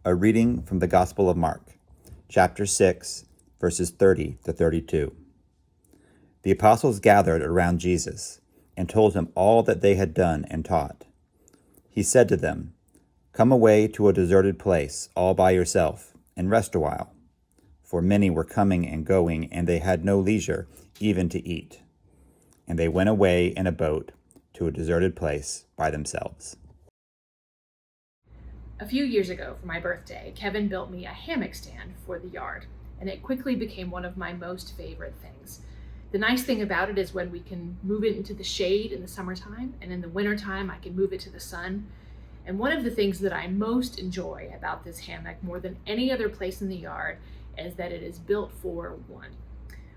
A reading from the Gospel of Mark, chapter 6, verses 30 to 32. The apostles gathered around Jesus and told him all that they had done and taught. He said to them, "Come away to a deserted place all by yourself and rest a while." For many were coming and going, and they had no leisure even to eat. And they went away in a boat to a deserted place by themselves. A few years ago for my birthday, Kevin built me a hammock stand for the yard, and it quickly became one of my most favorite things. The nice thing about it is when we can move it into the shade in the summertime, and in the wintertime I can move it to the sun. And one of the things that I most enjoy about this hammock more than any other place in the yard is that it is built for one.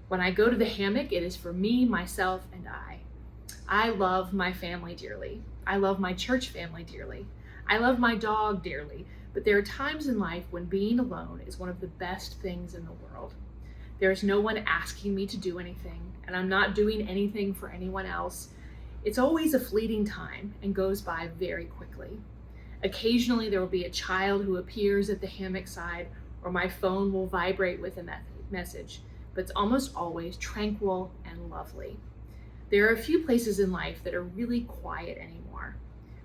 When I go to the hammock, it is for me, myself, and I. I love my family dearly. I love my church family dearly. I love my dog dearly, but there are times in life when being alone is one of the best things in the world. There is no one asking me to do anything, and I'm not doing anything for anyone else. It's always a fleeting time and goes by very quickly. Occasionally there will be a child who appears at the hammock side, or my phone will vibrate with a message, but it's almost always tranquil and lovely. There are a few places in life that are really quiet anymore.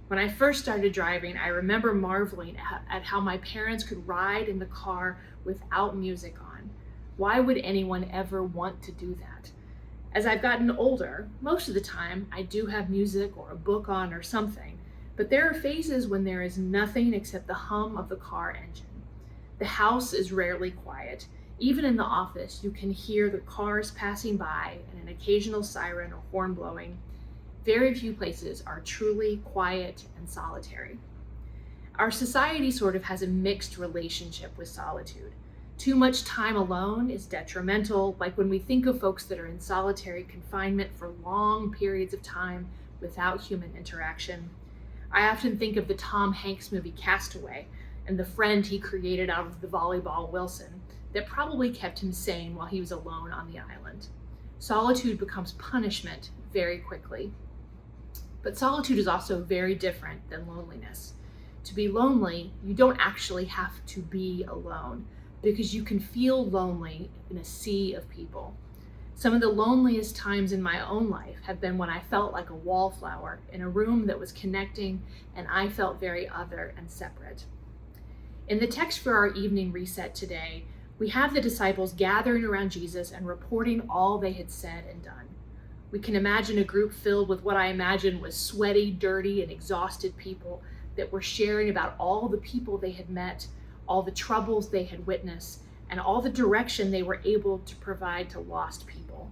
When I first started driving, I remember marveling at how my parents could ride in the car without music on. Why would anyone ever want to do that? As I've gotten older, most of the time I do have music or a book on or something, but there are phases when there is nothing except the hum of the car engine. The house is rarely quiet. Even in the office, you can hear the cars passing by and an occasional siren or horn blowing. Very few places are truly quiet and solitary. Our society sort of has a mixed relationship with solitude. Too much time alone is detrimental, like when we think of folks that are in solitary confinement for long periods of time without human interaction. I often think of the Tom Hanks movie Castaway and the friend he created out of the volleyball Wilson that probably kept him sane while he was alone on the island. Solitude becomes punishment very quickly. But solitude is also very different than loneliness. To be lonely, you don't actually have to be alone, because you can feel lonely in a sea of people. Some of the loneliest times in my own life have been when I felt like a wallflower in a room that was connecting and I felt very other and separate. In the text for our evening reset today, we have the disciples gathering around Jesus and reporting all they had said and done. We can imagine a group filled with what I imagine was sweaty, dirty, and exhausted people that were sharing about all the people they had met, all the troubles they had witnessed, and all the direction they were able to provide to lost people.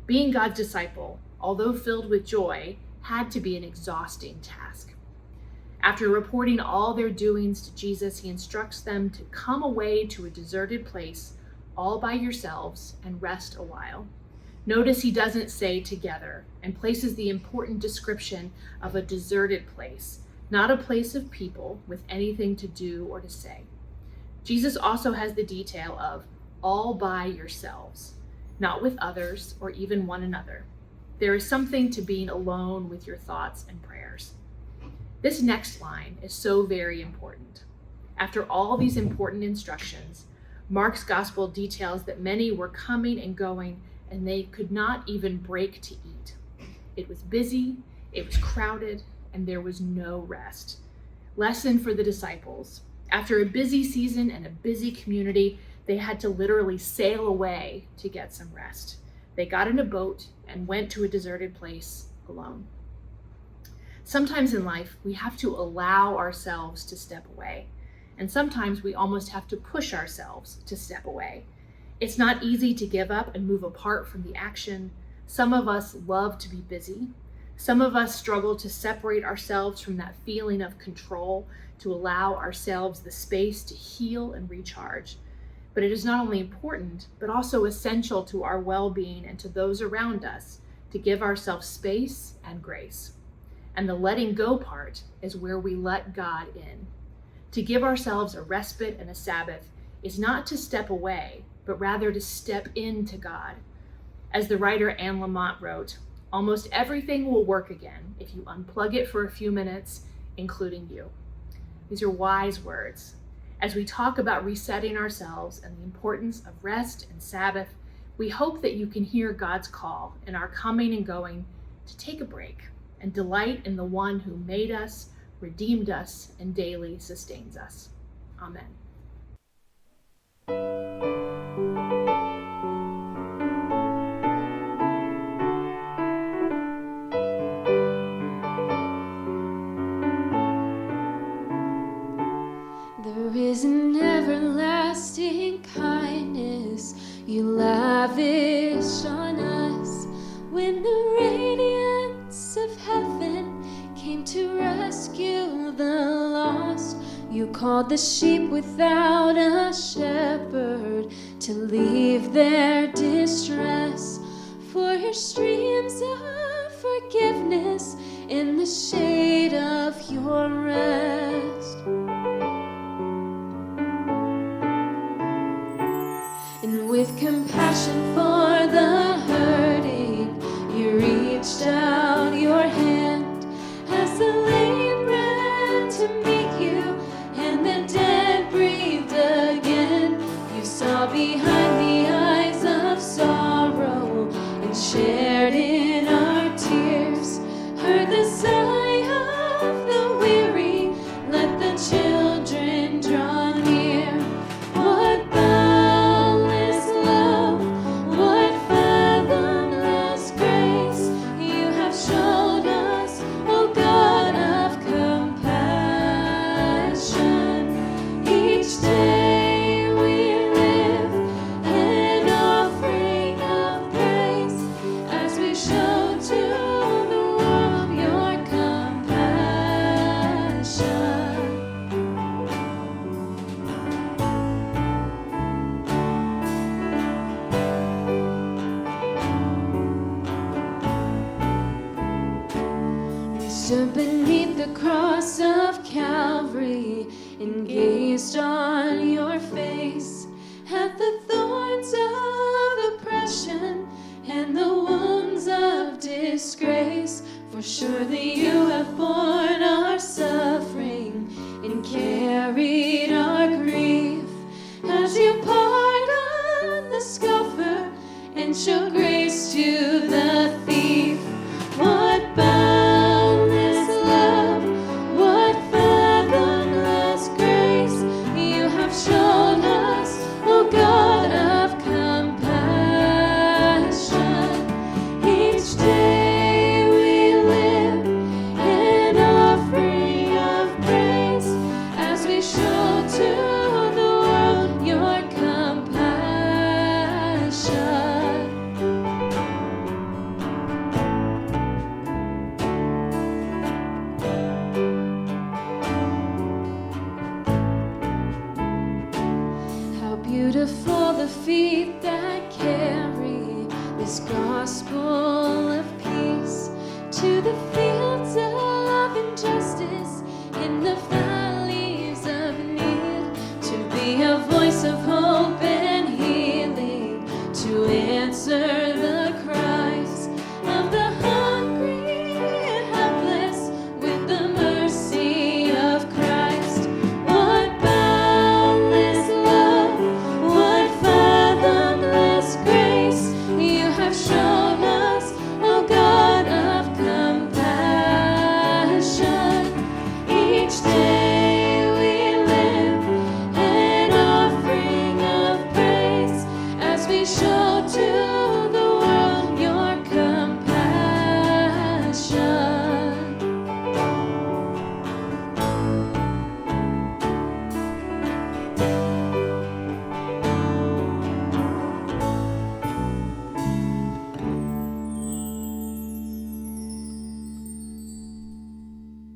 Being God's disciple, although filled with joy, had to be an exhausting task. After reporting all their doings to Jesus, he instructs them to come away to a deserted place all by yourselves and rest a while. Notice he doesn't say together and places the important description of a deserted place, not a place of people with anything to do or to say. Jesus also has the detail of all by yourselves, not with others or even one another. There is something to being alone with your thoughts and prayers. This next line is so very important. After all these important instructions, Mark's gospel details that many were coming and going, and they could not even break to eat. It was busy, it was crowded, and there was no rest. Lesson for the disciples. After a busy season and a busy community, they had to literally sail away to get some rest. They got in a boat and went to a deserted place alone. Sometimes in life, we have to allow ourselves to step away. And sometimes we almost have to push ourselves to step away. It's not easy to give up and move apart from the action. Some of us love to be busy. Some of us struggle to separate ourselves from that feeling of control, to allow ourselves the space to heal and recharge. But it is not only important, but also essential to our well-being and to those around us to give ourselves space and grace. And the letting go part is where we let God in. To give ourselves a respite and a Sabbath is not to step away, but rather to step into God. As the writer Anne Lamott wrote, almost everything will work again if you unplug it for a few minutes, including you. These are wise words. As we talk about resetting ourselves and the importance of rest and Sabbath, we hope that you can hear God's call in our coming and going to take a break and delight in the one who made us, redeemed us, and daily sustains us. Amen. There is an everlasting kindness you lavish on us. When the radiance of heaven came to rescue the lost, you called the sheep without a shepherd to leave their distress. For your streams of forgiveness in the shade of your rest. And with compassion for the hurting, you reached out your hand as the lame ran to meet you and the dead breathed again. You saw behind the eyes of sorrow and shared in our tears, heard the sigh of the weary, let the children draw near. What boundless love, what fathomless grace you have showed us, O God of compassion. Each day we live an offering of praise as we show to the world your compassion. We stood beneath the cross of Calvary and gazed on your face, at the thorns of oppression and the wounds of disgrace. For surely you have borne our suffering and carried our grief, as you pardon the scoffer and show grace to the thief. What boundless love, what fathomless grace you have shown us, O God of compassion. Each day we live an offering of praise as we show to the world your compassion. How beautiful the feet that carry this gospel of peace to the fields of injustice, in the valleys of need, to be a voice of hope